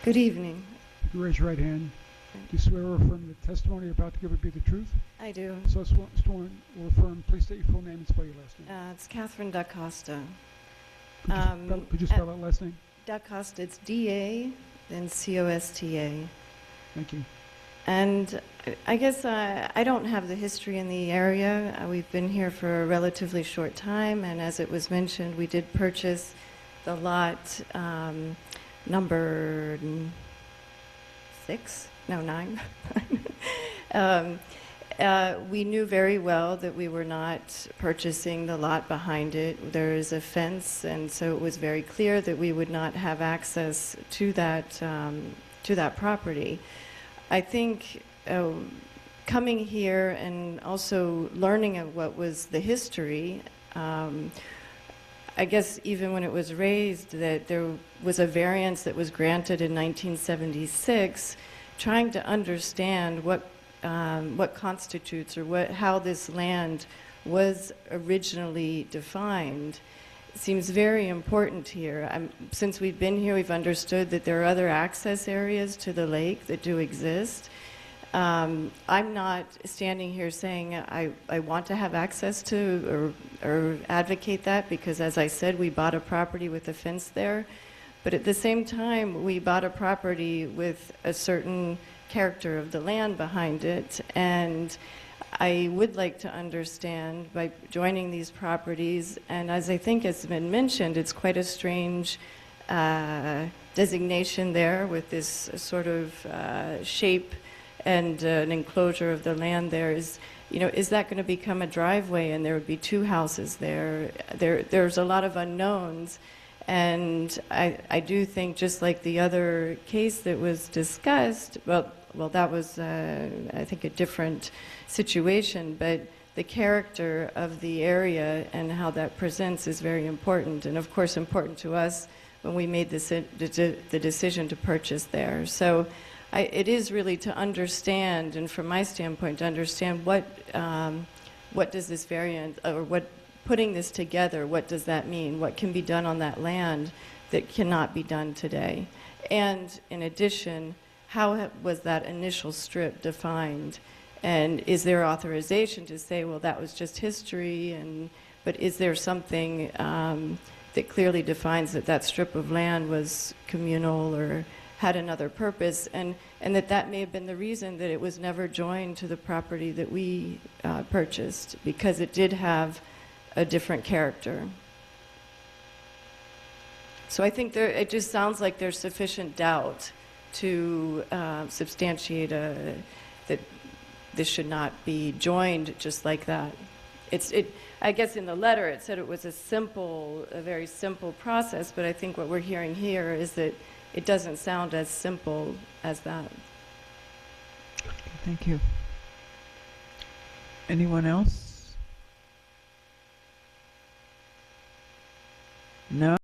Good evening. If you raise your right hand, do you swear or affirm the testimony you're about to give would be the truth? I do. So sworn or affirm, please state your full name and spell your last name. It's Catherine Da Costa. Could you spell that last name? Da Costa, it's D-A, then C-O-S-T-A. Thank you. And I guess I don't have the history in the area. We've been here for a relatively short time, and as it was mentioned, we did purchase the lot number 9. We knew very well that we were not purchasing the lot behind it. There is a fence, and so it was very clear that we would not have access to that property. I think coming here and also learning of what was the history, I guess even when it was raised that there was a variance that was granted in 1976, trying to understand what constitutes or how this land was originally defined seems very important here. Since we've been here, we've understood that there are other access areas to the lake that do exist. I'm not standing here saying I want to have access to or advocate that, because as I said, we bought a property with a fence there. But at the same time, we bought a property with a certain character of the land behind it. And I would like to understand, by joining these properties, and as I think has been mentioned, it's quite a strange designation there with this sort of shape and an enclosure of the land there. Is that going to become a driveway and there would be two houses there? There's a lot of unknowns. And I do think, just like the other case that was discussed, well, that was, I think, a different situation, but the character of the area and how that presents is very important, and of course important to us when we made the decision to purchase there. So it is really to understand, and from my standpoint, to understand what does this variant, or what, putting this together, what does that mean? What can be done on that land that cannot be done today? And in addition, how was that initial strip defined? And is there authorization to say, well, that was just history, but is there something that clearly defines that strip of land was communal or had another purpose, and that may have been the reason that it was never joined to the property that we purchased, because it did have a different character. So I think it just sounds like there's sufficient doubt to substantiate that this should not be joined just like that. I guess in the letter it said it was a very simple process, but I think what we're hearing here is that it doesn't sound as simple as that. Thank you. Anyone else? No?